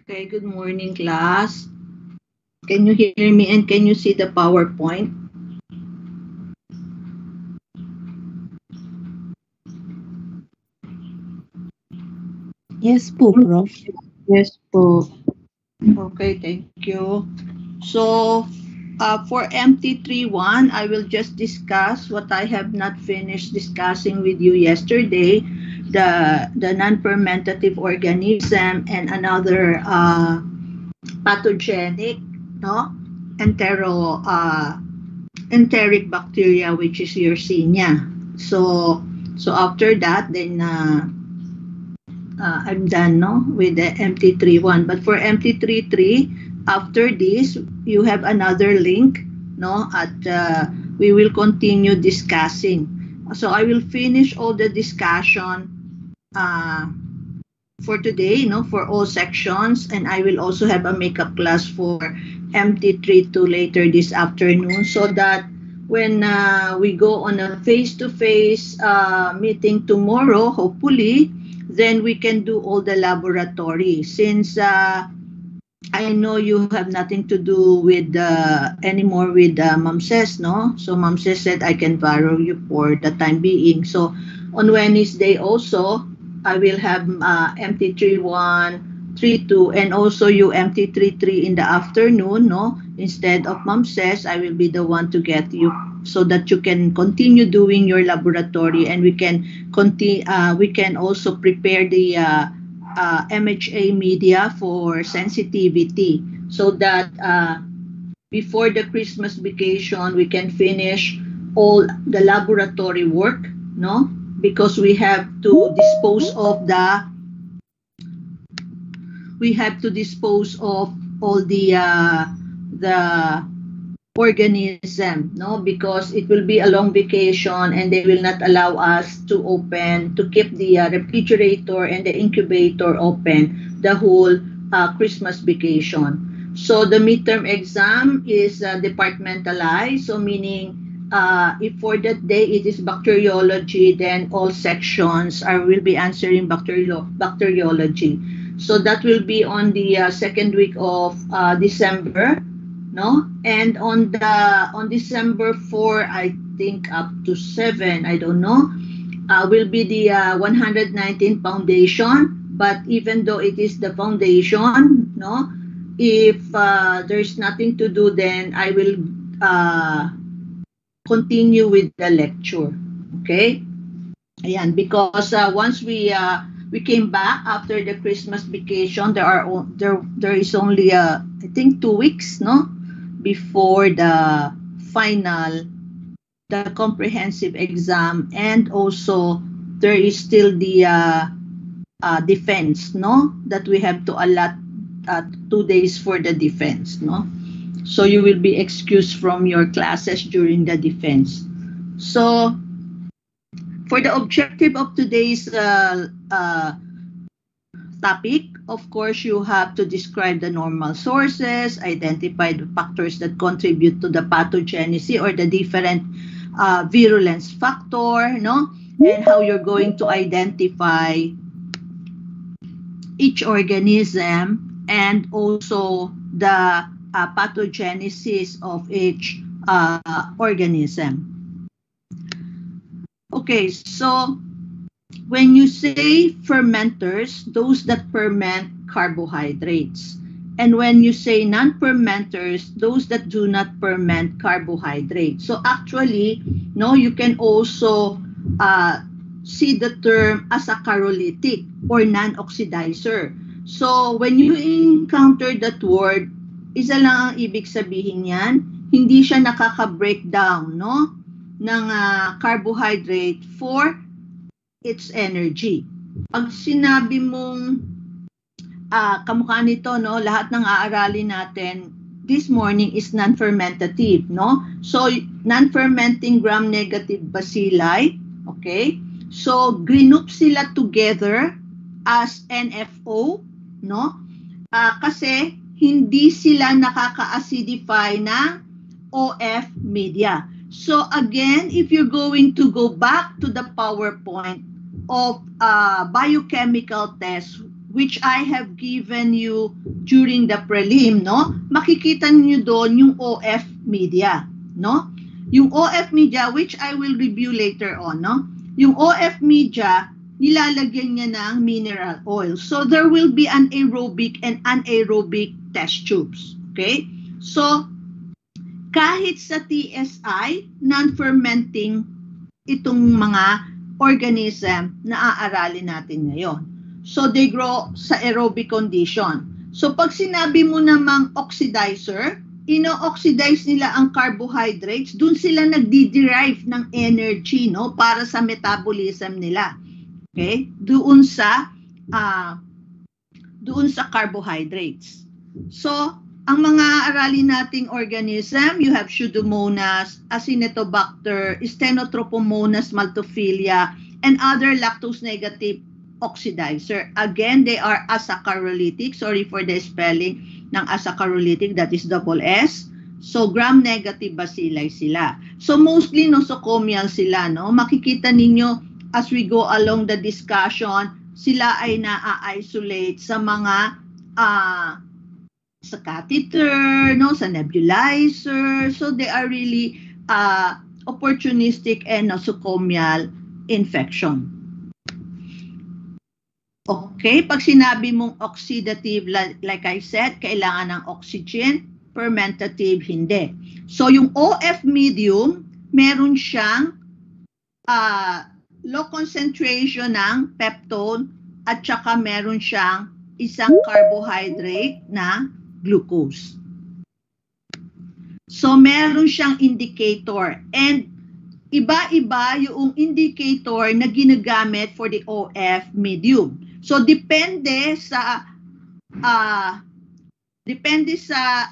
Okay, good morning, class. Can you hear me and can you see the PowerPoint? Yes po, Prof. Yes po. Okay, thank you. So, for MT31, I will just discuss what I have not finished discussing with you yesterday, the non-fermentative organism and another pathogenic, no, enteric bacteria, which is Yersinia. So after that, then I'm done, no, with the MT31. But for MT33, after this, you have another link, no, we will continue discussing. So I will finish all the discussion for today, no, for all sections, and I will also have a makeup class for MT32 later this afternoon, so that when we go on a face-to-face meeting tomorrow, hopefully, then we can do all the laboratory. Since I know you have nothing to do with anymore with MAMSES, no? So MAMSES said I can borrow you for the time being. So on Wednesday also, I will have MT31, 32, and also you MT33 in the afternoon, no? Instead of MAMSES, I will be the one to get you so that you can continue doing your laboratory, and we can we can also prepare the MHA media for sensitivity, so that before the Christmas vacation we can finish all the laboratory work, no? Because we have to dispose of all the organism, no? Because it will be a long vacation and they will not allow us to keep the refrigerator and the incubator open the whole Christmas vacation. So the midterm exam is departmentalized, so meaning if for that day it is bacteriology, then all sections will be answering bacteriology. So that will be on the second week of December, no? And on December 4, I think up to 7, I don't know, will be the 119 foundation. But even though it is the foundation, no, if there's nothing to do, then I will continue with the lecture. Okay? Ayan, because once we came back after the Christmas vacation, there is only I think 2 weeks, no, before the final, the comprehensive exam, and also there is still the defense, no, that we have to allot 2 days for the defense, no. So you will be excused from your classes during the defense. So for the objective of today's topic, of course, you have to describe the normal sources, identify the factors that contribute to the pathogenicity or the different virulence factor, no, and how you're going to identify each organism, and also the pathogenesis of each organism. Okay, so when you say fermenters, those that ferment carbohydrates. And when you say non-fermenters, those that do not ferment carbohydrates. So actually, no, you can also see the term as a charolytic or non-oxidizer. So when you encounter that word, isa lang ang ibig sabihin niyan, hindi siya nakaka-breakdown, no, ng carbohydrate for its energy. Pag sinabi mong kamukha nito, no, lahat ng aaralin natin this morning is non-fermentative, no? So non-fermenting gram-negative bacilli, okay? So group sila together as NFO, no? Kasi hindi sila nakaka-acidify ng OF media. So again, if you're going to go back to the PowerPoint of biochemical test, which I have given you during the prelim, no? Makikita niyo doon yung OF media, no? Yung OF media, which I will review later on, no? Yung OF media, nilalagyan niya ng mineral oil. So there will be an aerobic and anaerobic test tubes, okay? So kahit sa TSI, non-fermenting itong mga organism na aaralin natin ngayon. So they grow sa aerobic condition. So pag sinabi mo namang oxidizer, ino-oxidize nila ang carbohydrates, dun sila nagdi-derive ng energy, no, para sa metabolism nila. Okay? Doon sa carbohydrates. So ang mga aralin nating organism, you have Pseudomonas, Acinetobacter, Stenotrophomonas maltophilia, and other lactose-negative oxidizer. Again, they are asaccharolithic. Sorry for the spelling ng asaccharolithic, that is double S. So, gram-negative bacilli sila. So, mostly nosocomial sila, no? Makikita ninyo as we go along the discussion, sila ay na-isolate sa mga sa catheter, no, sa nebulizer. So they are really opportunistic and nosocomial infection. Okay, pag sinabi mong oxidative, like I said, kailangan ng oxygen, fermentative, hindi. So yung OF medium, meron siyang low concentration ng peptone at saka meron siyang isang carbohydrate na glucose. So, meron siyang indicator. And iba-iba yung indicator na ginagamit for the OF medium. So, depende sa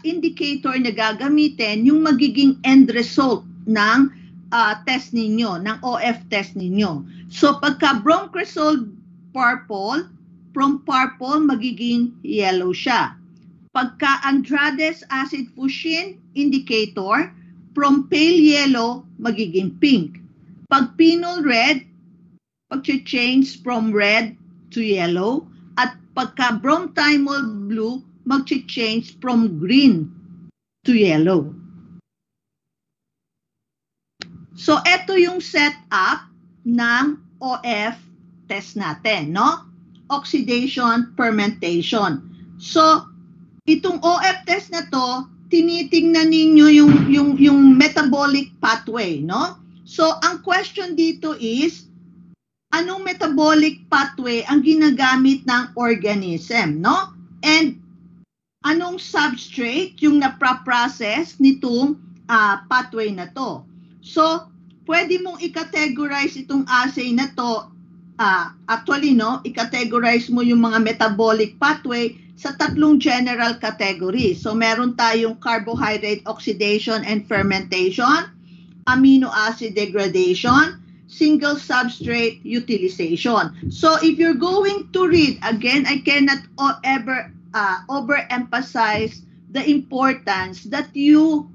indicator na gagamitin, yung magiging end result ng test ninyo, ng OF test ninyo. So, pagka Bromcresol purple, from purple, magiging yellow siya. Pagka Andrades acid fuchsin indicator, from pale yellow, magiging pink. Pag phenol red, mag-change from red to yellow. At pagka bromthymol blue, mag-change from green to yellow. So, ito yung setup ng OF test natin, no? Oxidation, fermentation. So, itong OF test na to, tinitingnan ninyo yung metabolic pathway, no? So, ang question dito is, anong metabolic pathway ang ginagamit ng organism, no? And anong substrate yung napraprocess nitong pathway na to? So, pwede mong i-categorize itong assay na to. Actually, no, i-categorize mo yung mga metabolic pathway sa tatlong general categories. So, meron tayong carbohydrate oxidation and fermentation, amino acid degradation, single substrate utilization. So, if you're going to read, again, I cannot ever overemphasize the importance that you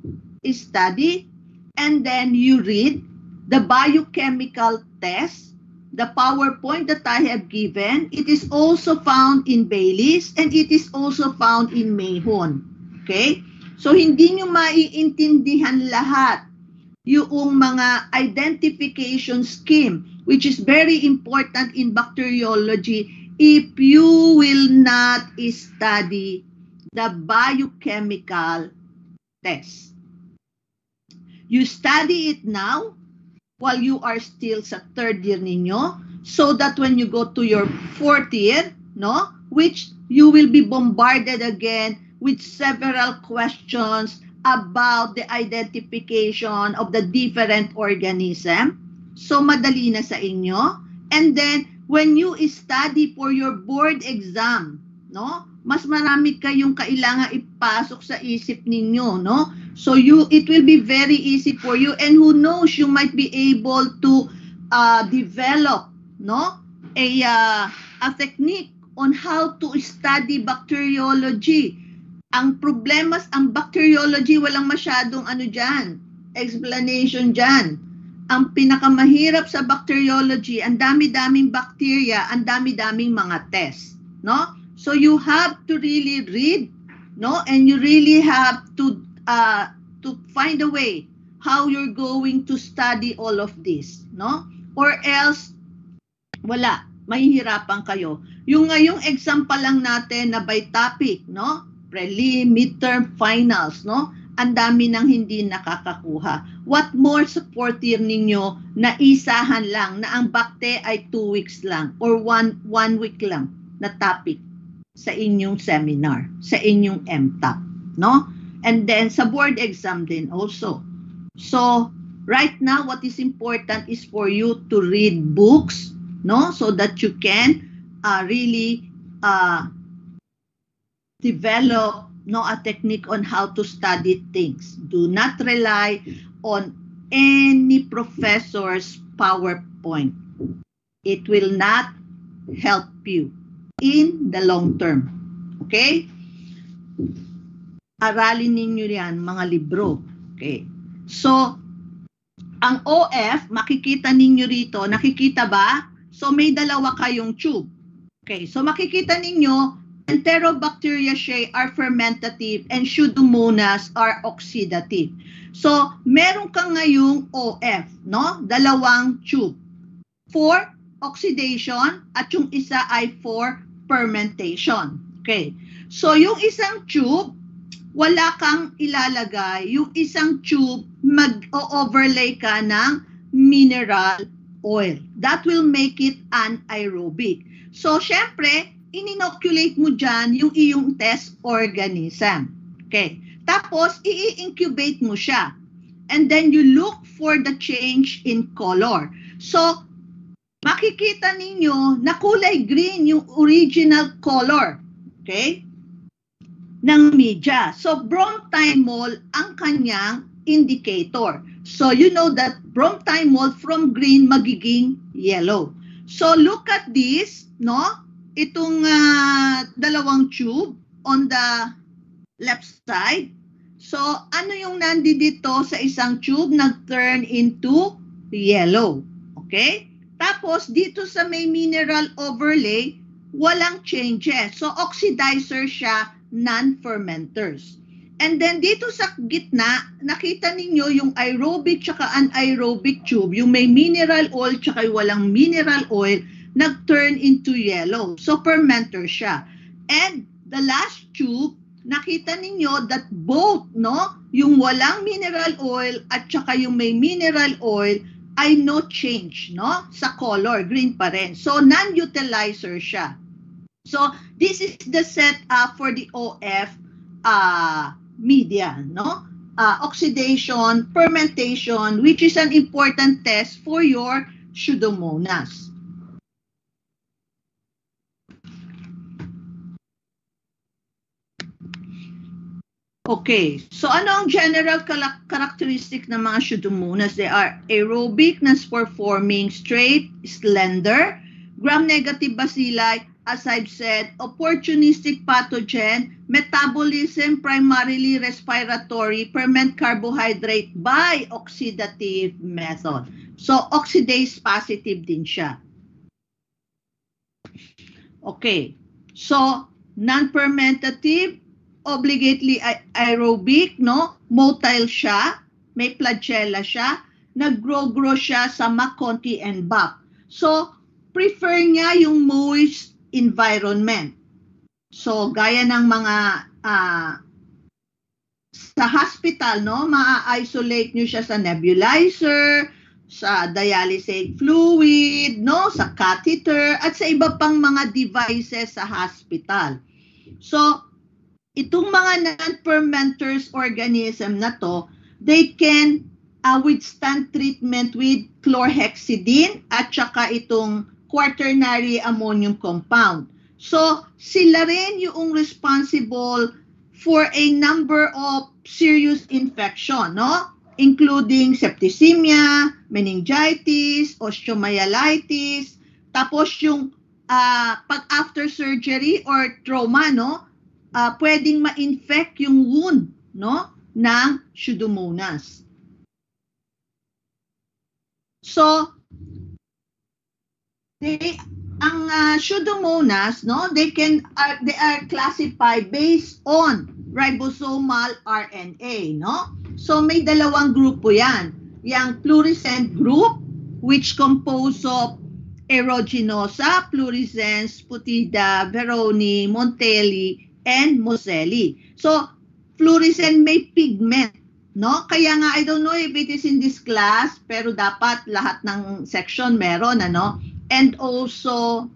study and then you read the biochemical test, the PowerPoint that I have given. It is also found in Baylis and it is also found in Mayhon. Okay? So, hindi nyo maiintindihan lahat yung mga identification scheme, which is very important in bacteriology, if you will not study the biochemical test. You study it now while you are still sa third year ninyo. so that when you go to your fourth year, no, which you will be bombarded again with several questions about the identification of the different organism. So madali na sa inyo. And then when you study for your board exam, no, mas marami kayong kailangan ipasok sa isip ninyo, no? So it will be very easy for you, and who knows, you might be able to develop, no, a technique on how to study bacteriology. Ang problema, ang bacteriology, walang masyadong explanation dyan. Ang pinakamahirap sa bacteriology, ang dami-daming bacteria, ang dami-daming mga test, no? So you have to really read, no? And you really have to find a way how you're going to study all of this, no? Or else, wala, mahihirapan kayo. Yung ngayong exam pa lang natin na by topic, no? Prelim, midterm, finals, no? Ang dami nang hindi nakakakuha. What more sa fourth year ninyo na isahan lang na ang bakte ay 2 weeks lang or one week lang na topic sa inyong seminar, sa inyong MTAP, no? And then sa board exam din also. So, right now, what is important is for you to read books, no? So that you can really develop, no, a technique on how to study things. Do not rely on any professor's PowerPoint. It will not help you in the long term. Okay? Aralin ninyo yan, mga libro. Okay? So, ang OF, makikita ninyo rito, nakikita ba? So, may dalawa kayong tube. Okay, so makikita ninyo, Enterobacteriaceae are fermentative and Pseudomonas are oxidative. So, meron ka ngayong OF, no? Dalawang tube. For oxidation at yung isa ay for fermentation. Okay. So, yung isang tube, wala kang ilalagay. Yung isang tube, mag-overlay ka ng mineral oil. That will make it anaerobic. So, syempre, in-inoculate mo dyan yung iyong test organism. Okay. Tapos, i-incubate mo siya. And then, you look for the change in color. So, makikita ninyo na kulay green yung original color. Okay? Ng media. So, bromthymol ang kanyang indicator. So, you know that bromthymol from green magiging yellow. So, look at this, no? Itong dalawang tube on the left side. So, ano yung nandito sa isang tube? Nag-turn into yellow. Okay? Tapos, dito sa may mineral overlay, walang changes. So, oxidizer siya, non-fermenters. And then, dito sa gitna, nakita ninyo yung aerobic tsaka anaerobic tube, yung may mineral oil tsaka walang mineral oil, nag-turn into yellow. So, fermenter siya. And the last tube, nakita ninyo that both, no, yung walang mineral oil at saka yung may mineral oil ay no change, no, sa color, green pa rin. So, non-utilizer siya. So, this is the setup for the OF media, no? Oxidation, fermentation, which is an important test for your Pseudomonas. Okay, so ano ang general characteristic ng mga Pseudomonas? They are aerobic, non-spore-forming, straight, slender, gram-negative bacilli, as I've said, opportunistic pathogen, metabolism primarily respiratory, ferment carbohydrate by oxidative method. So, oxidase positive din siya. Okay, so, non-fermentative, obligately aerobic, no? Motile siya, may flagella siya, nag-grow siya sa McConkie and Bach. So, prefer niya yung moist environment. So, gaya ng mga sa hospital, no? Ma-isolate nyo siya sa nebulizer, sa dialysate fluid, no, sa catheter, at sa iba pang mga devices sa hospital. So, itong mga non-fermenters organism na to, they can withstand treatment with chlorhexidine at saka itong quaternary ammonium compound. So, sila rin yung responsible for a number of serious infection, no? Including septicemia, meningitis, osteomyelitis, tapos yung pag after surgery or trauma, no? Pwedeng ma-infect yung wound, no, ng Pseudomonas. So, ang Pseudomonas, no, they are classified based on ribosomal RNA, no? So, may dalawang grupo yan. Yung fluorescent group, which composed of aeruginosa, fluorescens, putida, veroni, montelli, and moselli. So, fluorescent may pigment, no? Kaya nga, I don't know if it is in this class, pero dapat lahat ng section meron, ano? And also,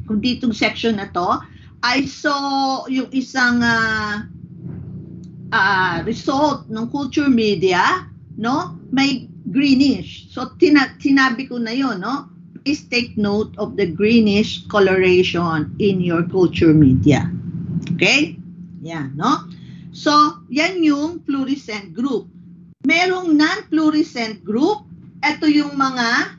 kung ditong section na to, I saw yung isang result ng culture media, no? May greenish. So, tinabi ko na yun, no? Please take note of the greenish coloration in your culture media. Okay? Yan, no? So, yan yung fluorescent group. Merong non-fluorescent group. Ito yung mga,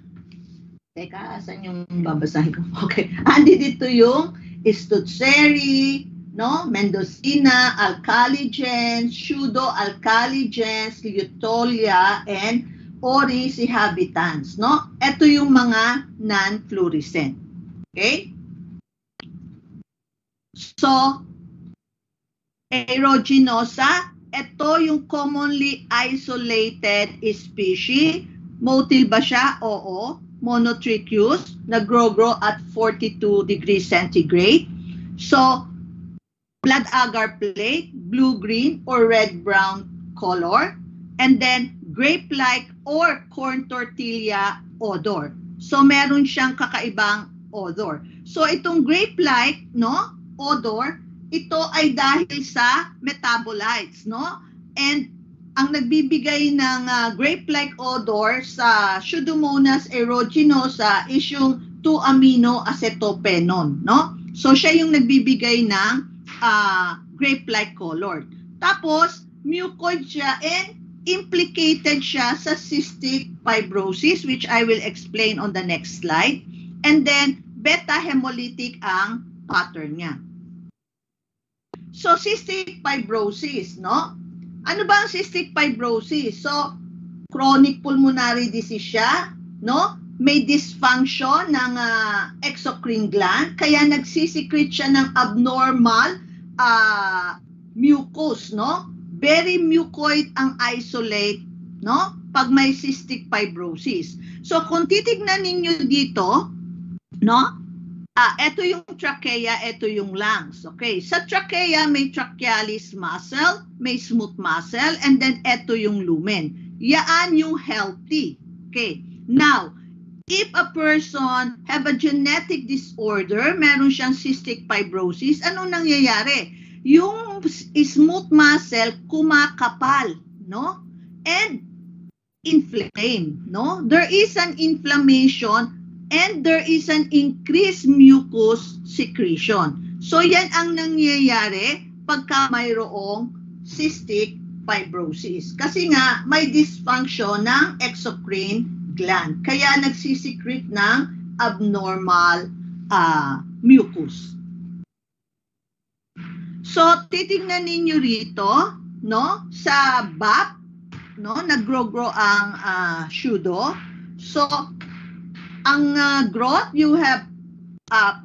teka, asan yung babasahin ko? Okay. Andi dito yung Stutzeri, no? Mendocina, alkaligens, pseudo-alkaligens, Luteolia, and Oricihabitans, no? Ito yung mga non-fluorescent. Okay? So, aeruginosa, ito yung commonly isolated species. Motile ba siya? Oo. Monotrichous, nag-grow at 42 degrees centigrade. So, blood agar plate, blue-green or red-brown color. And then, grape-like or corn tortilla odor. So, meron siyang kakaibang odor. So, itong grape-like, no, odor, ito ay dahil sa metabolites, no? And ang nagbibigay ng grape-like odor sa Pseudomonas aeruginosa is yung 2-aminoacetophenone, no? So, siya yung nagbibigay ng grape-like color. Tapos, mucoid siya and implicated siya sa cystic fibrosis, which I will explain on the next slide. And then, beta-hemolytic ang pattern niya. So, cystic fibrosis, no? Ano ba ang cystic fibrosis? So, chronic pulmonary disease siya, no? May dysfunction ng exocrine gland, kaya nagsisecrete siya ng abnormal mucus, no? Very mucoid ang isolate, no? Pag may cystic fibrosis. So, kung titignan ninyo dito, no? Ito yung trachea, ito yung lungs. Okay, sa trachea may trachealis muscle, may smooth muscle, and then ito yung lumen. Yaan yung healthy. Okay, now, if a person have a genetic disorder, meron siyang cystic fibrosis, anong nangyayari? Yung smooth muscle kumakapal, no? And inflamed, no? There is an inflammation and there is an increased mucus secretion. So, yan ang nangyayari pagka mayroong cystic fibrosis. Kasi nga, may dysfunction ng exocrine gland. Kaya nagsisecrete ng abnormal mucus. So, titingnan ninyo rito, no? Sa BAP, no? Nag-grow ang pseudo. So, ang growth, you have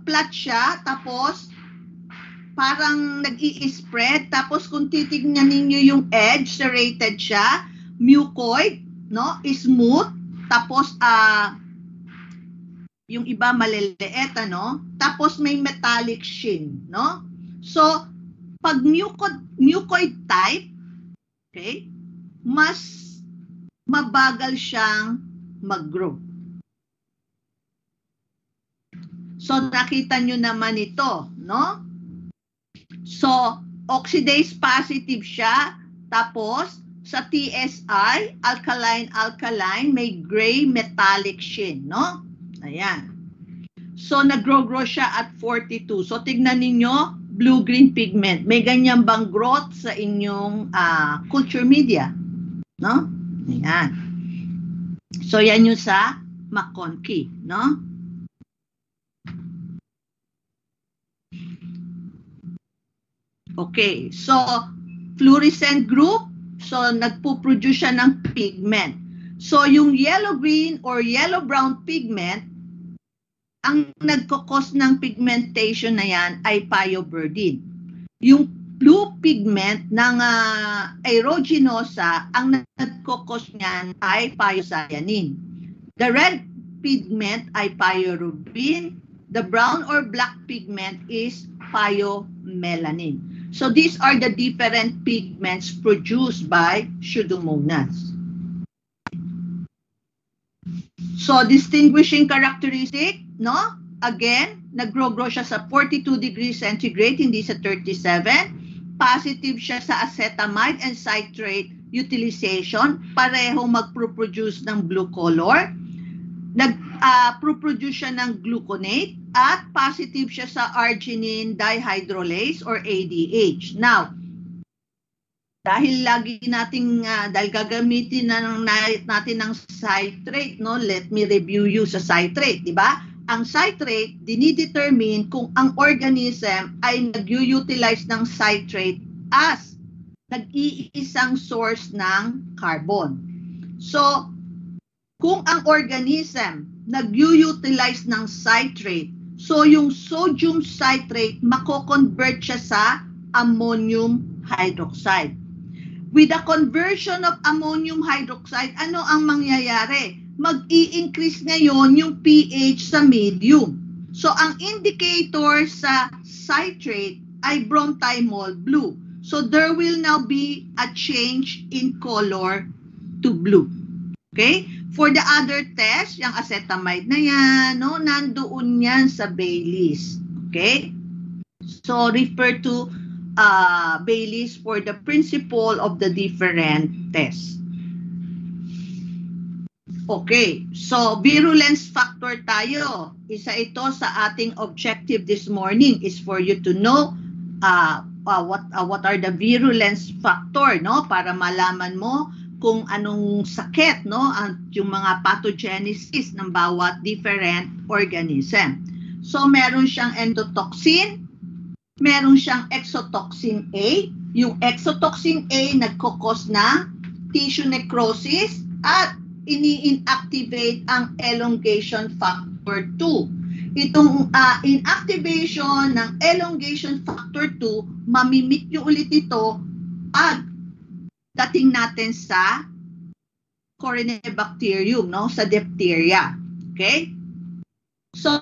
flat siya, tapos parang nag-i-spread, tapos kung titignan ninyo yung edge, serrated siya, mucoid, no, smooth, tapos yung iba maliliit, ano, tapos may metallic sheen, no? So, pag mucoid type, okay, mas mabagal siyang mag-grow. So, nakita nyo naman ito, no? So, oxidase positive siya. Tapos, sa TSI, alkaline, may gray metallic sheen, no? Ayan. So, nag-grow siya at 42. So, tignan ninyo, blue-green pigment. May ganyan bang growth sa inyong culture media? No? Ayan. So, yan yung sa McConkey, no? Okay. So, fluorescent group, so nagpo-produce siya ng pigment. So, yung yellow-green or yellow-brown pigment, ang nagkakos ng pigmentation na yan ay pyoberdine. Yung blue pigment ng aeruginosa, ang nagkakos niyan ay pyocyanin. The red pigment ay pyorubin. The brown or black pigment is pyomelanin. So these are the different pigments produced by Pseudomonas. So distinguishing characteristic, no? Again, nag-grow siya sa 42 degrees centigrade, hindi sa 37. Positive siya sa acetamide and citrate utilization. Pareho magproproduce ng blue color. Nag-produce siya ng gluconate at positive siya sa arginine dihydrolase or ADH. Now, dahil lagi nating, dahil gagamitin natin ng citrate, no? Let me review you sa citrate, di ba? Ang citrate, dinidetermine kung ang organism ay nag-utilize ng citrate as nag-iisang source ng carbon. So, kung ang organism nag-utilize ng citrate, so yung sodium citrate, mako-convert siya sa ammonium hydroxide. With the conversion of ammonium hydroxide, ano ang mangyayari? Mag-i-increase ngayon yung pH sa medium. So, ang indicator sa citrate ay bromthymol blue. So, there will now be a change in color to blue. Okay? For the other test, yung acetamide na yan, no, nandoon yan sa Baylis. Okay? So, refer to Baylis for the principle of the different tests. Okay, so virulence factor tayo. Isa ito sa ating objective this morning is for you to know what are the virulence factor, no? Para malaman mo kung anong sakit, no? Yung mga pathogenesis ng bawat different organism. So meron siyang endotoxin, meron siyang exotoxin A. Yung exotoxin A nagkukos ng tissue necrosis at ini-inactivate ang elongation factor 2. Itong inactivation ng elongation factor 2, mamimit nyo ulit ito pag dating natin sa Corynebacterium, no? Sa diphtheria. Okay? So,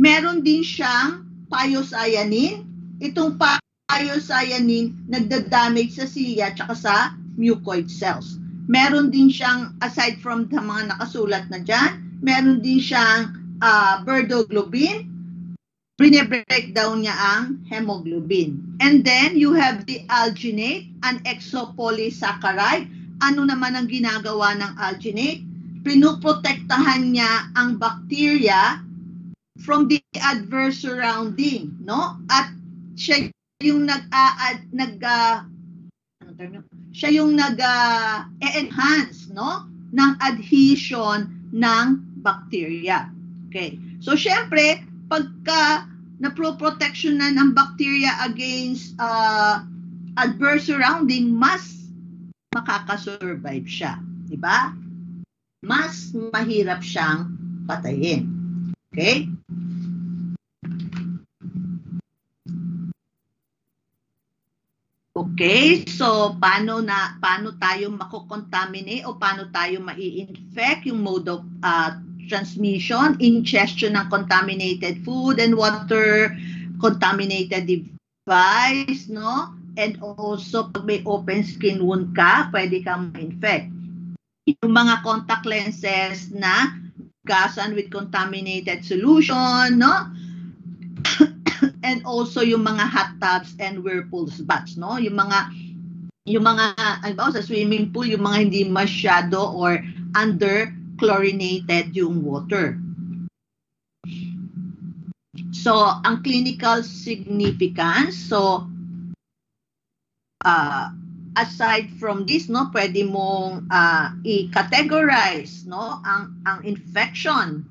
meron din siyang pyocyanin. Itong pyocyanin nagda-damage sa cilia at sa mucoid cells. Meron din siyang, aside from the mga nakasulat na dyan, meron din siyang berdoglobin. Bine-breakdown niya ang hemoglobin. And then, you have the alginate, an exopolysaccharide. Ano naman ang ginagawa ng alginate? Pinuprotektahan niya ang bacteria from the adverse surrounding, no? At siya yung siya yung nag-enhance, no, ng adhesion ng bacteria. Okay. So, syempre, pagka na-protection na ng bacteria against adverse surrounding, mas makakasurvive siya. Diba? Mas mahirap siyang patayin. Okay? Okay, so paano tayo mako-contaminate o paano tayo mai-infect? Yung mode of transmission, ingestion ng contaminated food and water, contaminated device, no? And also, pag may open skin wound ka, pwede kang ma-infect. yung mga contact lenses na gasan with contaminated solution, no? And also yung mga hot tubs and whirlpools baths, no? Yung mga ano sa swimming pool, yung mga hindi masyado or under chlorinated yung water. So, ang clinical significance, so aside from this, no, pwede mong i-categorize, no, ang infection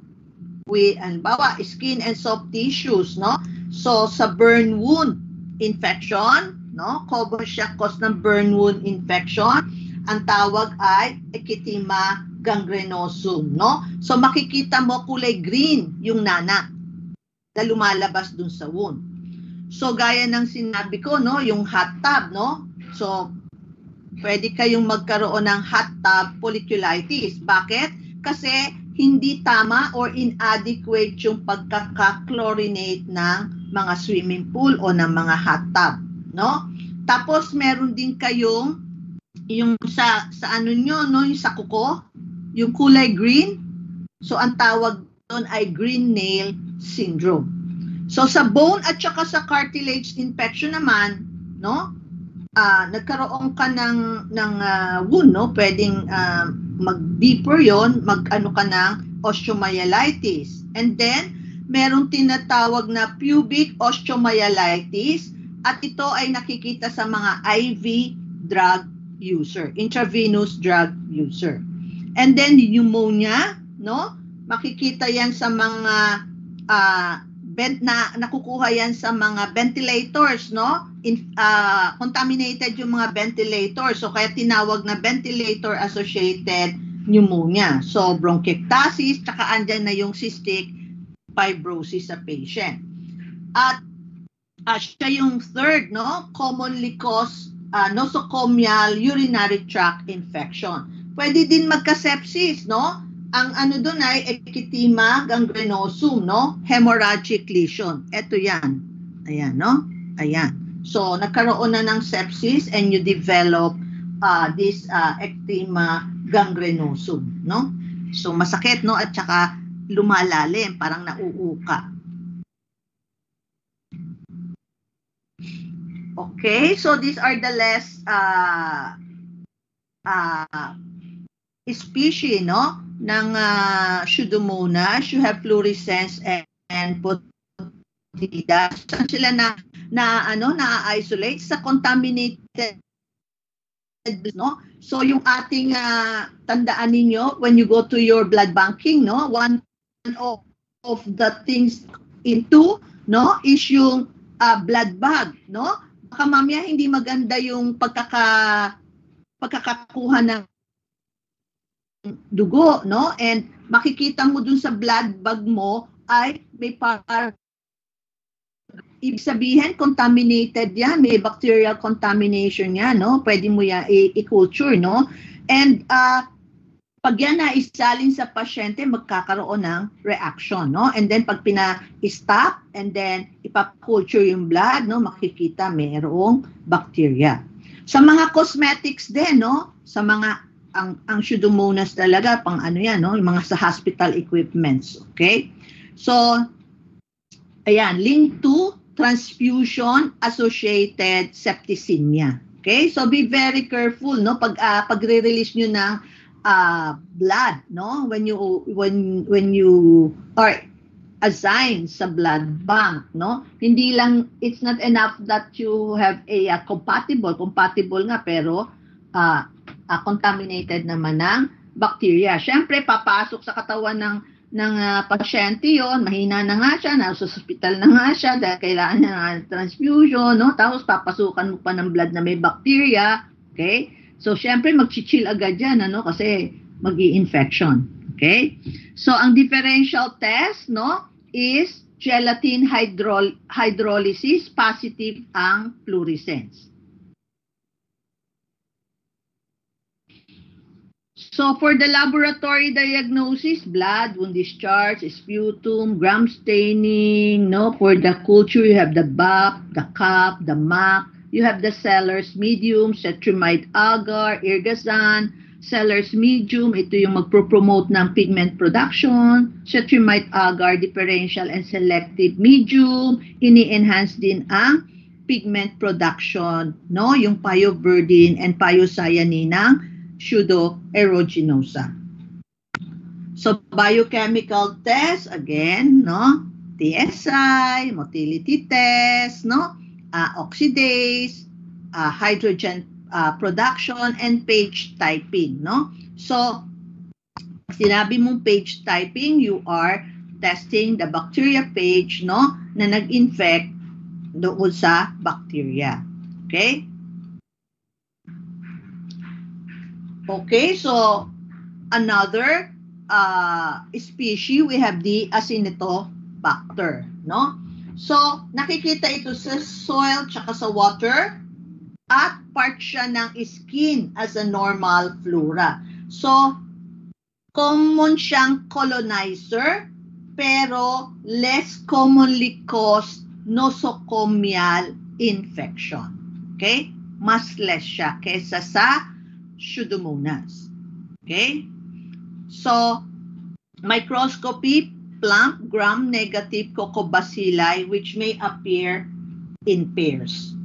with, halimbawa, skin and soft tissues, no? So, sa burn wound infection, no, common siya cause ng burn wound infection, ang tawag ay ecthyma gangrenosum, no? So, makikita mo kulay green yung nana na lumalabas dun sa wound. So, gaya ng sinabi ko, no, yung hot tub, no? So, pwede kayong magkaroon ng hot tub folliculitis. Bakit? Kasi hindi tama or inadequate yung pagkaka-chlorinate ng mga swimming pool o ng mga hot tub, no? Tapos meron din kayong yung sa ano nyo, no, yung sa kuko, yung kulay green. So ang tawag doon ay green nail syndrome. So sa bone at saka sa cartilage infection naman, no? Nagkaroon ka ng wound, no? Pwedeng mag-deeper yon, mag-ano ka ng osteomyelitis. And then, merong tinatawag na pubic osteomyelitis at ito ay nakikita sa mga IV drug user, intravenous drug user. And then, pneumonia, no? Makikita yan sa mga nakukuha yan sa mga ventilators, no? Contaminated yung mga ventilators. So, kaya tinawag na ventilator-associated pneumonia. So, bronchiectasis, tsaka andyan na yung cystic fibrosis sa patient. At siya yung third, no? Commonly caused nosocomial urinary tract infection. Pwede din magka-sepsis, no? Ang ano doon ay ecthyma gangrenosum, no? Hemorrhagic lesion. Ito yan. Ayan, no? Ayan. So, nagkaroon na ng sepsis and you develop this ecthyma gangrenosum, no? So, masakit, no? At saka lumalalim, parang nauuka. Okay, so these are the less species, no, ng Pseudomonas. You have fluorescens and Potidae. Saan sila na-isolate sa contaminated, no? So yung ating tandaan ninyo when you go to your blood banking, no, one of the things into, no, is yung blood bag, no? Baka mamaya hindi maganda yung pagkakakuha ng dugo, no? And makikita mo dun sa blood bag mo ay may ibig sabihin contaminated yan, may bacterial contamination yan, no? Pwede mo yan i-culture, no? And pag yan na-isalin sa pasyente, magkakaroon ng reaction, no? And then pag pina-stop and then ipa-culture yung blood, no, makikita mayroong bacteria. Sa mga cosmetics din, no? Sa mga ang Pseudomonas talaga pang ano yan, no? Yung mga sa hospital equipments, okay? So ayan, link to transfusion-associated septicemia. Okay? So, be very careful, no? Pag-re-release nyo ng blood, no? When you are assigned sa blood bank, no? Hindi lang, it's not enough that you have a compatible nga, pero contaminated naman ng bacteria. Siyempre, papasok sa katawan ng pasyente yon, mahina na nga siya, nasa hospital na nga siya dahil kailangan niya ng transfusion, no? Tapos papasukan mo pa ng blood na may bacteria, okay? So, syempre mag-chill agad yan, ano? Kasi mag-i-infection, okay? So, ang differential test, no, is gelatin hydrolysis, positive ang fluorescence. So, for the laboratory diagnosis, blood, wound discharge, sputum, gram staining, no? For the culture, you have the BAP, the CAP, the MAC, you have the Sellers medium, cetrimide agar, irgazan, Seller's medium, ito yung magpropromote ng pigment production. Cetrimide agar, differential and selective medium. Ini-enhance din ang pigment production, no? Yung pyoverdine and pyocyanin ng pseudoaeruginosa. So, biochemical test, again, no? TSI, motility test, no? Oxidase, hydrogen production, and page typing, no? So, sinabi mong page typing, you are testing the bacteria page, no? Na nag-infect doon sa bacteria. Okay? Okay, so another species, we have the Acinetobacter, no? So, nakikita ito sa soil tsaka sa water at part siya ng skin as a normal flora. So, common siyang colonizer pero less commonly caused nosocomial infection. Okay? Mas less siya kaysa sa Pseudomonas. Okay? So, microscopy, plump, gram-negative cocobacilli which may appear in pairs.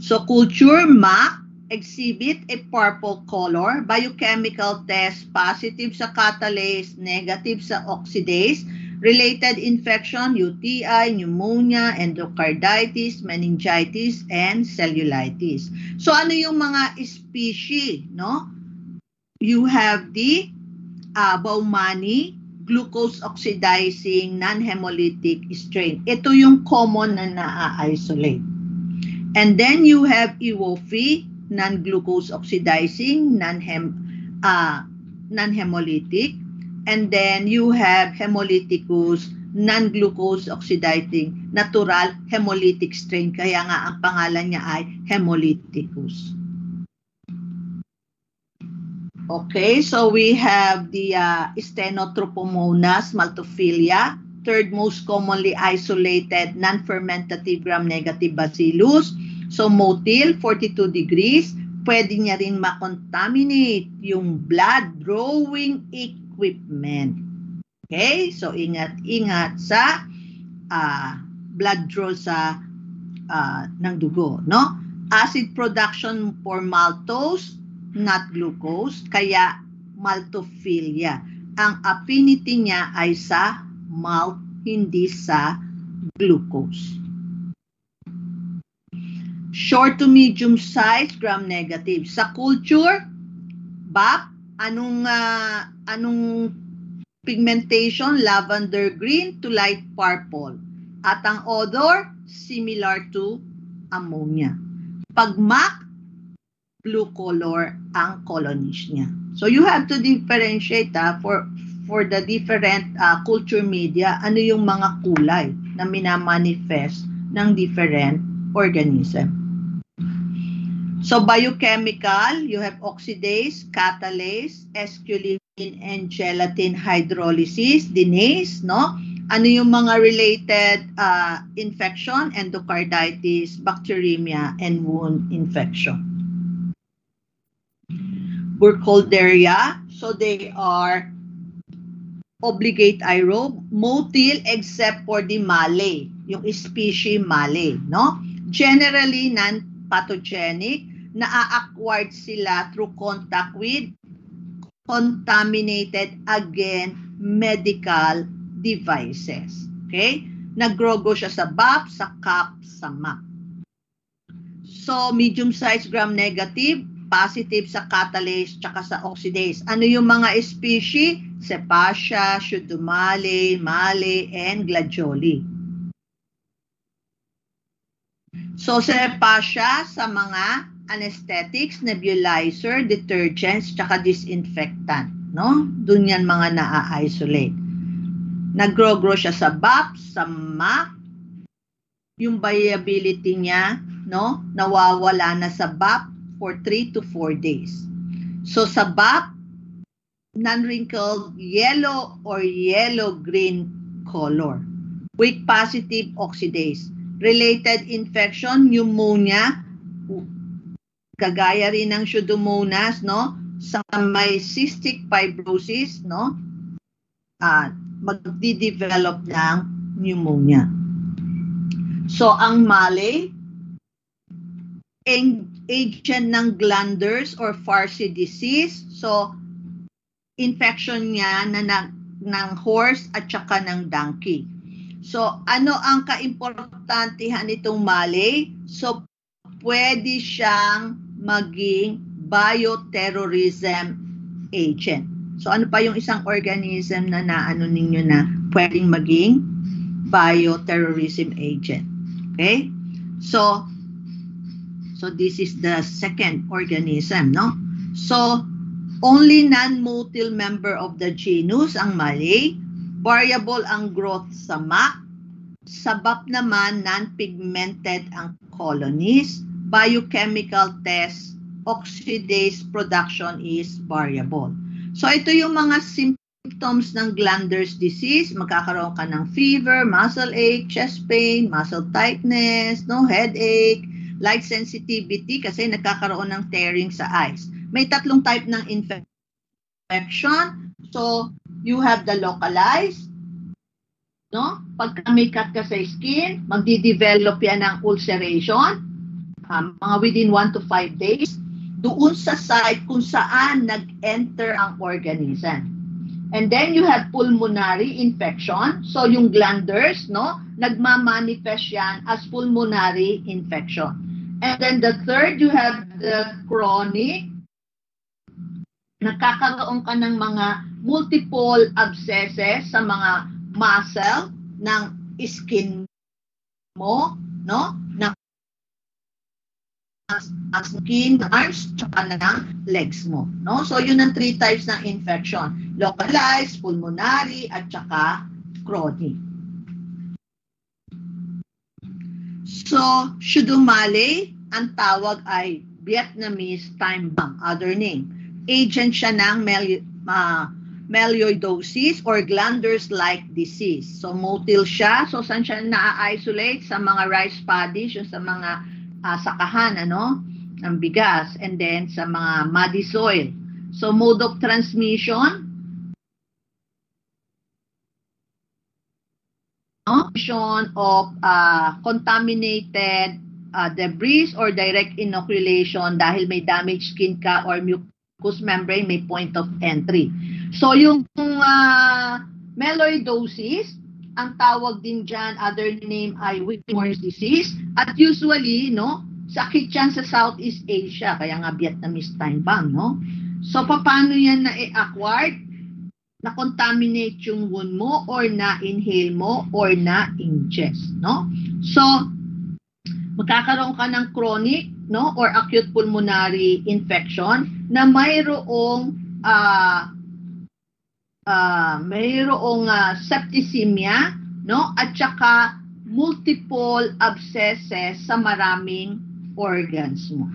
So, culture MAC, exhibit a purple color. Biochemical test, positive sa catalase, negative sa oxidase. Related infection, UTI, pneumonia, endocarditis, meningitis, and cellulitis. So, ano yung mga species, no? You have the Baumannii, glucose oxidizing, non-hemolytic strain. Ito yung common na na-isolate. And then you have Iwophi, non-glucose oxidizing, non-hemolytic. And then you have Hemolyticus, non-glucose oxidizing, natural hemolytic strain. Kaya nga ang pangalan niya ay Hemolyticus. Okay, so we have the Stenotrophomonas maltophilia, third most commonly isolated non-fermentative gram-negative bacillus. So motil, 42 degrees. Pwede niya rin makontaminate yung blood drawing equipment. Okay? So, ingat-ingat sa blood draw sa ng dugo, no? Acid production for maltose, not glucose, kaya maltophilia. Ang affinity niya ay sa malt, hindi sa glucose. Short to medium size, gram-negative. Sa culture, BAP, anong pigmentation? Lavender green to light purple. At ang odor, similar to ammonia. Pag MAC, blue color ang colonies niya. So you have to differentiate for the different culture media, ano yung mga kulay na minamanifest ng different organism. So biochemical, you have oxidase, catalase, esculin, and gelatin hydrolysis, dinase, no? Ano yung mga related infection, endocarditis, bacteremia, and wound infection. Burkholderia, so they are obligate aerobe, motil except for the Malay, yung species Malay, no? Generally non-pathogenic, na-acquired sila through contact with contaminated, again, medical devices. Okay? Nagrogo siya sa BAP, sa CAP, sa MAC. So, medium-sized gram-negative, positive sa catalase, tsaka sa oxidase. Ano yung mga species? Cepacia, Pseudomallei, Malay, and Gladioli. So, Cepacia sa mga anesthetics, nebulizer, detergents, tsaka disinfectant. No? Doon yan mga na-isolate. Nag-grow siya sa BAP, sa MAC. Yung viability niya, no? Nawawala na sa BAP for 3 to 4 days. So sa BAP, non-wrinkled yellow or yellow-green color. Weak positive oxidase. Related infection, pneumonia, kagaya rin ng Pseudomonas, no? Sa may cystic fibrosis, no? Magdi-develop ng pneumonia. So, ang Mallei, agent ng glanders or Farcy disease. So, infection niya ng horse at saka ng donkey. So, ano ang kaimportantehan nitong Mallei? So, pwede siyang maging bioterrorism agent. So, ano pa yung isang organism na naano ninyo na pwedeng maging bioterrorism agent? Okay? So this is the second organism, no? So, only non-motile member of the genus ang Mallei. Variable ang growth sa MAC. Sabap naman, non-pigmented ang colonies. Biochemical test, oxidase production is variable. So, ito yung mga symptoms ng glanders disease. Magkakaroon ka ng fever, muscle ache, chest pain, muscle tightness, no, headache, light sensitivity kasi nagkakaroon ng tearing sa eyes. May tatlong type ng infection. So, you have the localized, no? Pagka may cut ka sa skin, magdi-develop yan ng ulceration, mga within 1 to 5 days, doon sa site kung saan nag-enter ang organism. And then you have pulmonary infection. So, yung glanders, no? Nagmamanifest yan as pulmonary infection. And then the third, you have the chronic. Nakakaroon ka ng mga multiple abscesses sa mga muscle ng skin mo, no? Ng skin, arms, tsaka na ng legs mo, no? So, yun ang 3 types ng infection. Localized, pulmonary, at tsaka chronic. So, Pseudomallei, ang tawag ay Vietnamese time bomb, other name. Agent siya ng melioidosis or glanders-like disease. So, motile siya. So, saan siya na-isolate? Sa mga rice paddies, yung sa mga sakahan, ano? Ng bigas. And then, sa mga muddy soil. So, mode of transmission, of contaminated debris or direct inoculation dahil may damaged skin ka or mucous membrane, may point of entry. So, yung melioidosis, ang tawag din dyan, other name ay Whitmore's disease. At usually, no, sakit yan sa Southeast Asia, kaya nga Vietnamese time bomb, no? So, paano yan na-acquired? Na-contaminate yung wound mo or na-inhale mo or na-ingest, no? So, magkakaroon ka ng chronic, no, or acute pulmonary infection na mayroong septicemia, no, at saka multiple abscesses sa maraming organs mo.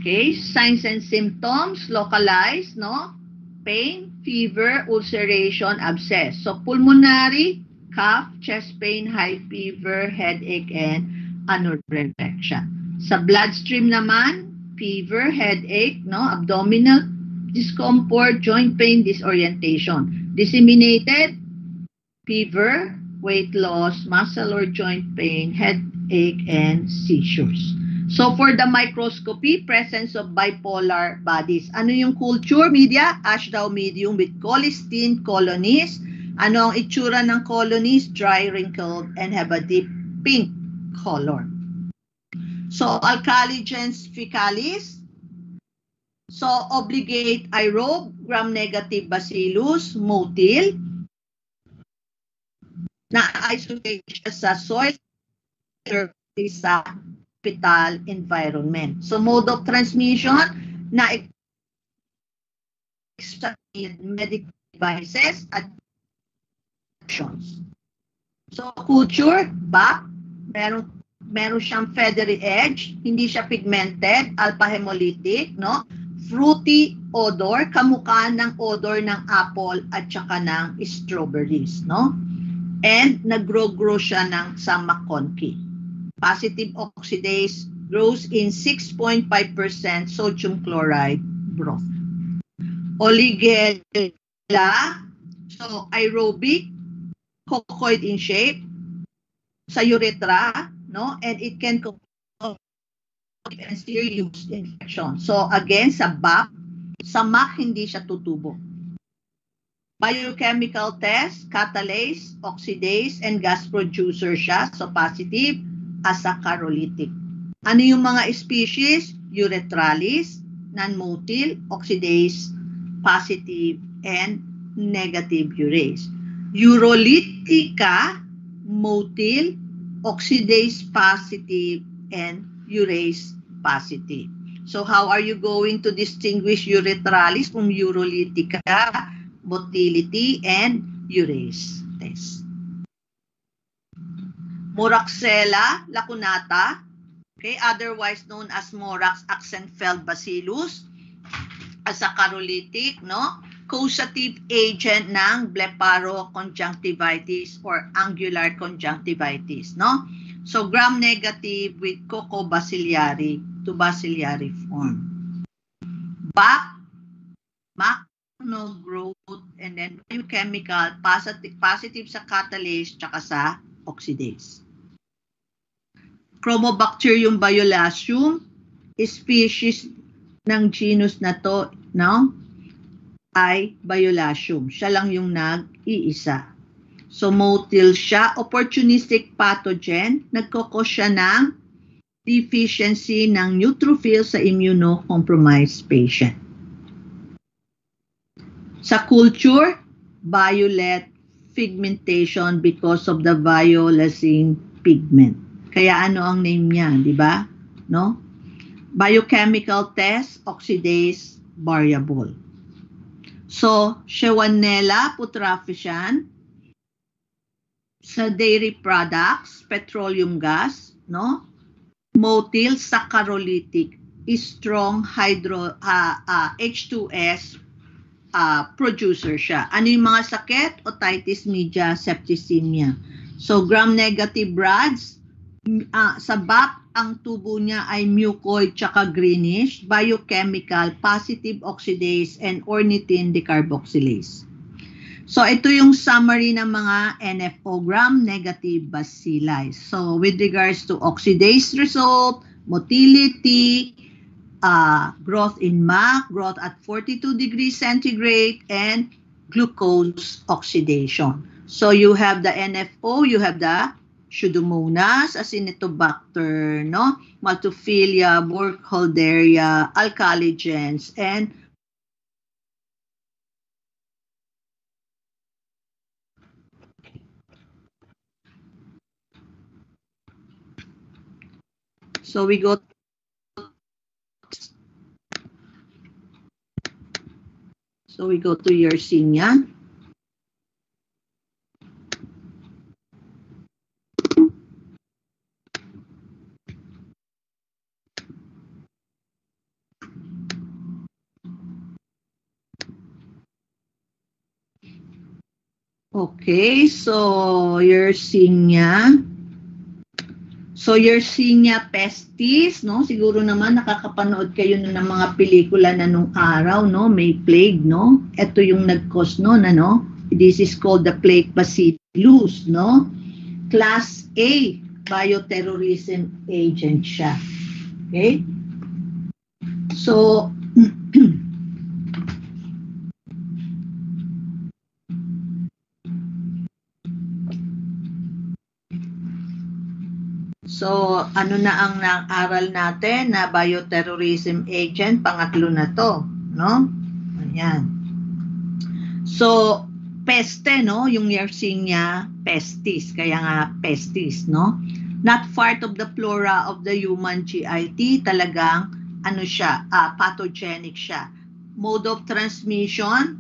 Okay, signs and symptoms, localized, no? Pain, fever, ulceration, abscess. So, pulmonary, cough, chest pain, high fever, headache, and anorexia infection. Sa bloodstream naman, fever, headache, no? Abdominal discomfort, joint pain, disorientation. Disseminated, fever, weight loss, muscle or joint pain, headache, and seizures. So, for the microscopy, presence of bipolar bodies. Ano yung culture media? Ashdown medium with colistin colonies. Ano ang itsura ng colonies? Dry, wrinkled, and have a deep pink color. So, alcaligens fecalis. So, obligate aerobe, gram-negative bacillus, motile. Na-isolate siya sa soil, sa hospital environment. So, mode of transmission, medical devices at actions. So, culture, back, meron siyang feathery edge, hindi siya pigmented, alpha-hemolytic, no? Fruity odor, kamukha ng odor ng apple at saka ng strawberries, no? And nag-grow siya sa McConkie. Positive oxidase grows in 6.5% sodium chloride broth. Oligella, so aerobic, cocoid in shape, sa urethra, no? And it can cause serious infection. So again, sa BAC, sa MAC hindi siya tutubo. Biochemical test, catalase, oxidase, and gas producer siya. So positive, asaccharolitic. Ano yung mga species? Urethralis, non-motil, oxidase, positive, and negative urase. Urolytica, motil, oxidase positive, and urase positive. So how are you going to distinguish urethralis from urolytica, motility, and urase test? Moraxella lacunata, okay, otherwise known as Morax Axenfeld bacillus, asaccharolitic, no? Causative agent ng blepharoconjunctivitis or angular conjunctivitis, no? So gram-negative with Coccobacillari to bacillary form. BAC, macno growth, and then biochemical, positive sa catalase, tsaka sa oxidase. Chromobacterium violacum, species ng genus na to, no? Ay Violacum. Siya lang yung nag-iisa. So motil siya, opportunistic pathogen, nagkokos siya ng deficiency ng neutrophil sa immunocompromised patient. Sa culture, violet pigmentation because of the violacine pigment. Kaya ano ang name niya, di ba? No? Biochemical test, oxidase variable. So, Shewanella putrescens, sa dairy products, petroleum gas, no? Motil saccharolytic, strong H2S producer siya. Ano yung mga sakit? Otitis media, septicemia. So, gram-negative rods, sa BAC, ang tubo niya ay mucoid tsaka greenish, biochemical, positive oxidase, and ornithine decarboxylase. So, ito yung summary ng mga NFO gram-negative bacilli. So, with regards to oxidase result, motility, growth in MAC, growth at 42 degrees centigrade, and glucose oxidation. So, you have the NFO, you have the Pseudomonas, Acinetobacter, no? Maltophilia, Burkholderia, Alcaligens, and so we go to Yersinia. Okay, so Yersinia. So Yersinia pestis, no? Siguro naman nakakapanood kayo ng mga pelikula na nung araw, no? May plague, no? Ito yung nag-cause noon, ano? This is called the plague bacillus, no? Class A, bioterrorism agent siya. Okay? So, so, ano na ang nang-aral natin na bioterrorism agent? Pangatlo na to, no? Ayan. So, peste, no? Yung Yersinia pestis, kaya nga pestis, no? Not part of the flora of the human GIT, talagang, ano siya, pathogenic siya. Mode of transmission,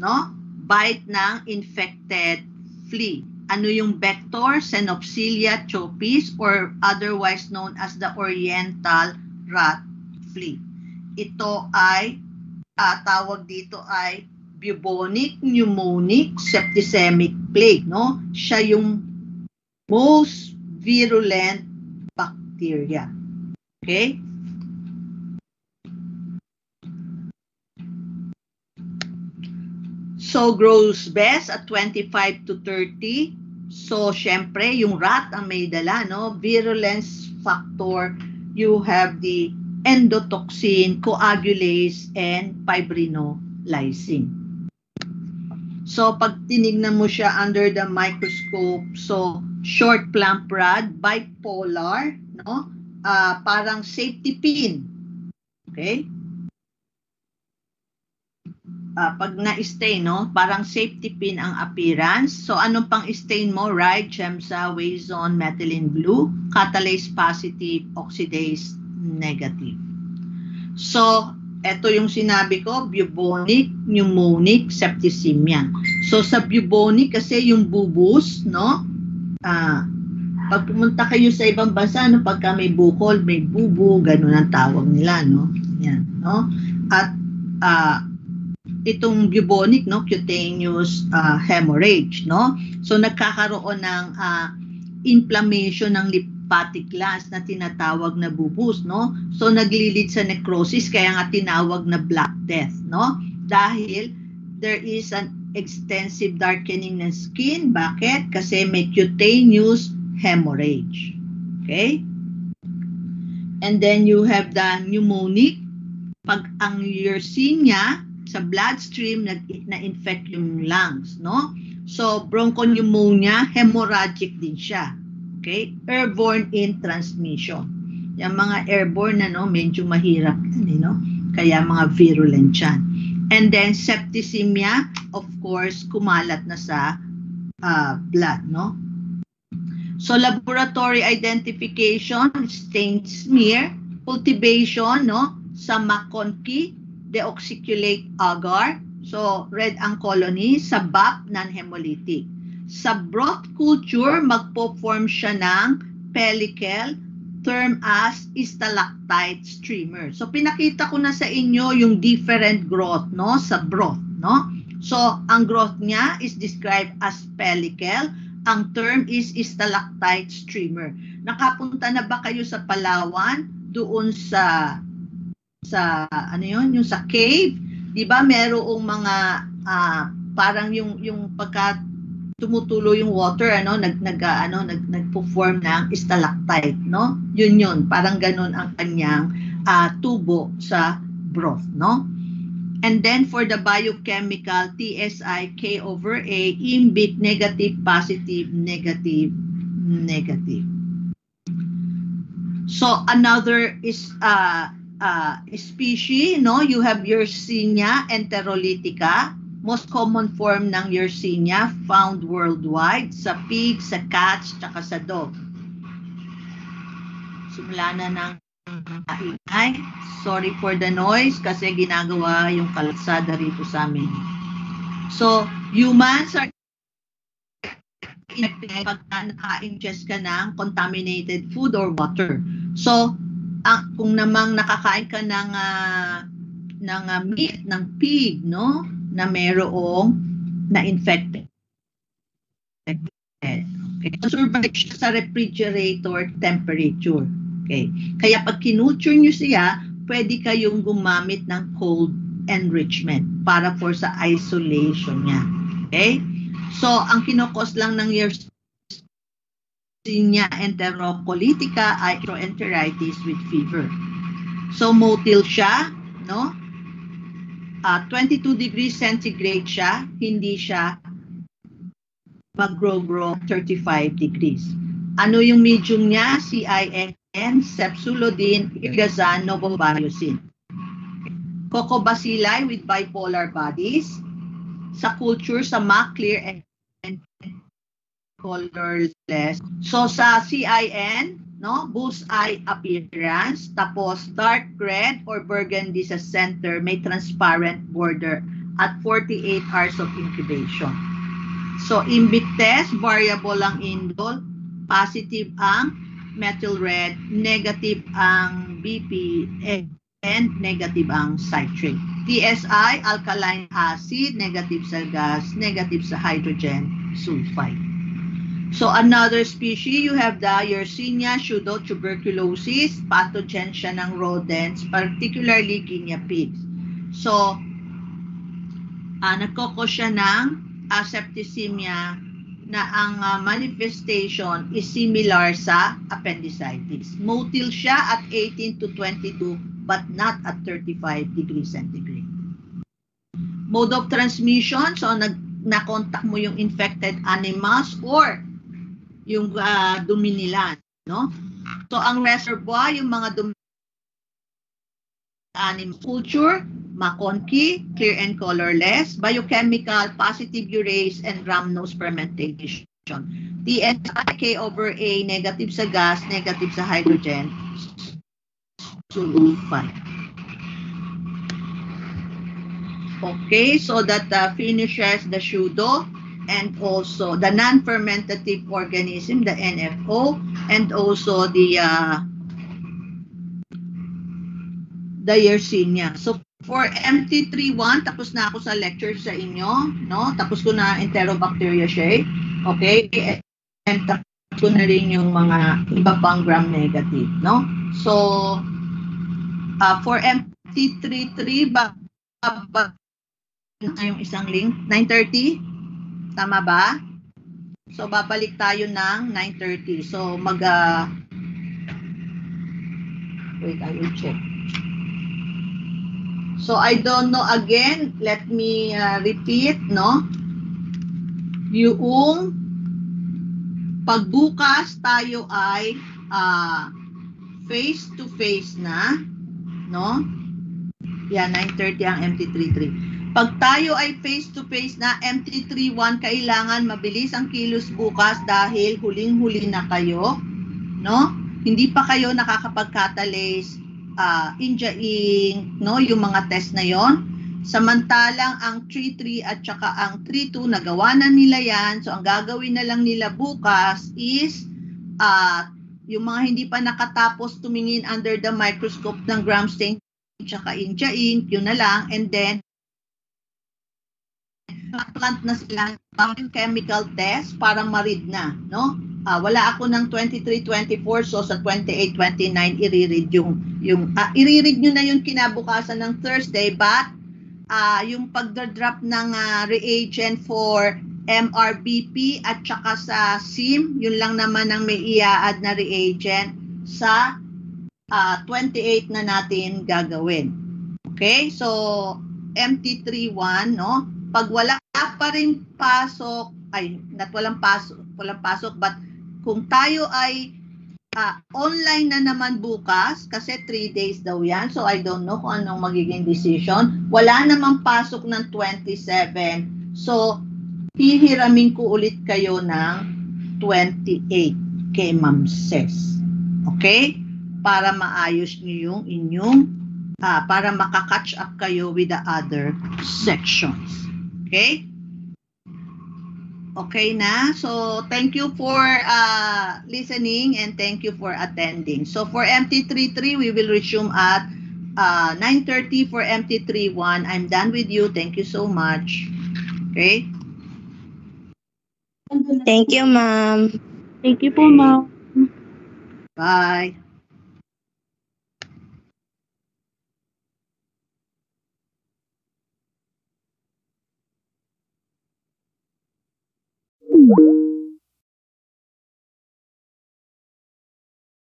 no? Bite ng infected flea. Ano yung vector? Xenopsilia chopis or otherwise known as the oriental rat flea. Ito ay, tawag dito ay bubonic, pneumonic, septicemic plague, no? Siya yung most virulent bacteria. Okay? So, grows best at 25 to 30. So, syempre, yung rat ang may dala, no? Virulence factor, you have the endotoxin, coagulase, and fibrinolysin. So, pag tinignan mo siya under the microscope, so, short plump rod, bipolar, no? Parang safety pin. Okay? Pag na-stain, no? Parang safety pin ang appearance. So, anong pang stain mo? Right, Chemsa, Wazone, methylene blue, catalase positive, oxidase negative. So, ito yung sinabi ko, bubonic, pneumonic, septicemia. So, sa bubonic, kasi yung bubus, no? Pag pumunta kayo sa ibang bansa, no? Pagka may bukol, may bubu, ganun ang tawag nila, no? Yan, no? At, itong bubonic, no, cutaneous hemorrhage, no? So nagkakaroon ng inflammation ng lymphatic glands na tinatawag na bubus, no? So naglilid sa necrosis, kaya nga tinawag na black death, no? Dahil there is an extensive darkening ng skin. Bakit? Kasi may cutaneous hemorrhage. Okay? And then you have the pneumonic. Pag ang Yersinia sa bloodstream na-infect yung lungs, no? So, bronchopneumonia, hemorrhagic din siya. Okay? Airborne in transmission. Yung mga airborne na, no, medyo mahirap yan, no? Kaya mga virulent yan. And then, septicemia, of course, kumalat na sa blood, no? So, laboratory identification, stain smear, cultivation, no? Sa McConkey, deoxyculate agar. So, red ang colony. Sa BAP, non-hemolytic. Sa broth culture, magpo-form siya ng pellicle, term as stalactite streamer. So, pinakita ko na sa inyo yung different growth, no? Sa broth, no? So, ang growth niya is described as pellicle. Ang term is stalactite streamer. Nakapunta na ba kayo sa Palawan? Doon sa ano yun, yung sa cave, 'di ba? Merong mga parang yung pagka tumutulo yung water, ano, nagpo-form ng stalactite, no? Yun, parang ganun ang kanyang tubo sa broth, no? And then for the biochemical, TSI, K/A, IMBIC, negative, positive, negative, negative. So another is species, no? You have Yersinia enterolytica, most common form ng Yersinia found worldwide sa pig, sa cats, tsaka sa dog. Simula na ng ingay. Sorry for the noise kasi ginagawa yung kalsada rito sa amin. So, humans are pagka naka-ingest ka ng contaminated food or water. So, kung namang nakakain ka ng meat, ng pig, no? Na mayroong na-infected. Okay. So, survive siya sa refrigerator temperature. Okay. Kaya pag kinuture nyo siya, pwede kayong gumamit ng cold enrichment para for sa isolation niya. Okay? So, ang kinokos lang ng Yersinia enterocolytica ay gastroenteritis with fever. So, motile siya, no? 22 degrees centigrade siya, hindi siya mag-grow 35 degrees. Ano yung medium niya? CIN, Sepsulodin, Irgazan, Novovirusin. Cocobacilli with bipolar bodies. Sa culture, sa clear and colorless. So sa CIN, no, bullseye appearance, tapos dark red or burgundy sa center, may transparent border at 48 hours of incubation. So IMBIC test, variable ang indol, positive ang methyl red, negative ang BP, and negative ang citrate. TSI, alkaline acid, negative sa gas, negative sa hydrogen sulfide. So another species, you have the Yersinia pseudotuberculosis, pathogen siya ng rodents, particularly guinea pigs. So, nagkoko siya ng septicemia na ang manifestation is similar sa appendicitis. Motile siya at 18 to 22 but not at 35 degrees centigrade. Mode of transmission, so na-contact mo yung infected animals or yung dumi nila, no? So ang reservoir, yung mga dumi animal culture, McConkey, clear and colorless, biochemical, positive urease, and rhamnose fermentation. TSI, K over A, negative sa gas, negative sa hydrogen, sulfide. Okay, so that finishes the pseudo and also the non-fermentative organism, the NFO, and also the Yersinia. So for MT31, tapos na ako sa lecture sa inyo, no? Tapos ko na Enterobacteriaceae, okay? And tapos ko na rin yung mga iba pang gram-negative, no? So for MT33, yung isang link, 9:30, tama ba? So babalik tayo ng 9:30. So wait, I will check. So I don't know, again, let me repeat, no? Yung pagbukas tayo ay face to face na, no? Yan, 9:30 ang MT33. Pag tayo ay face to face na, MT31, kailangan mabilis ang kilos bukas dahil huling-huli na kayo, no? Hindi pa kayo nakakapag-catalase, India Inc., no? Yung mga test na yon. Samantalang ang 3.3 at saka ang 3.2, nagawa na nila yan. So ang gagawin na lang nila bukas is yung mga hindi pa nakatapos tumingin under the microscope ng gram stain tsaka India Inc., yun na lang. And then plant na sila ng chemical test para ma-read na, no? Wala ako ng 23-24, so sa 28-29 i-read i-read nyo na yung kinabukasan ng Thursday, but yung pag-drop ng reagent for MRBP at saka sa SIM, yun lang naman ang may i-add na reagent sa 28 na natin gagawin. Okay, so MT31, no? Pag wala pa rin pasok, walang pasok, but kung tayo ay online na naman bukas, kasi 3 days daw yan, so I don't know kung anong magiging decision. Wala namang pasok ng 27, so hihiramin ko ulit kayo ng 28 kay Ma'am Ses. Okay? Para maayos nyo yung inyong, para makakatch up kayo with the other sections. Okay? Okay na? So, thank you for listening and thank you for attending. So, for MT33, we will resume at 9:30 for MT31. I'm done with you. Thank you so much. Okay? Thank you, ma'am. Thank you po, ma'am. Bye.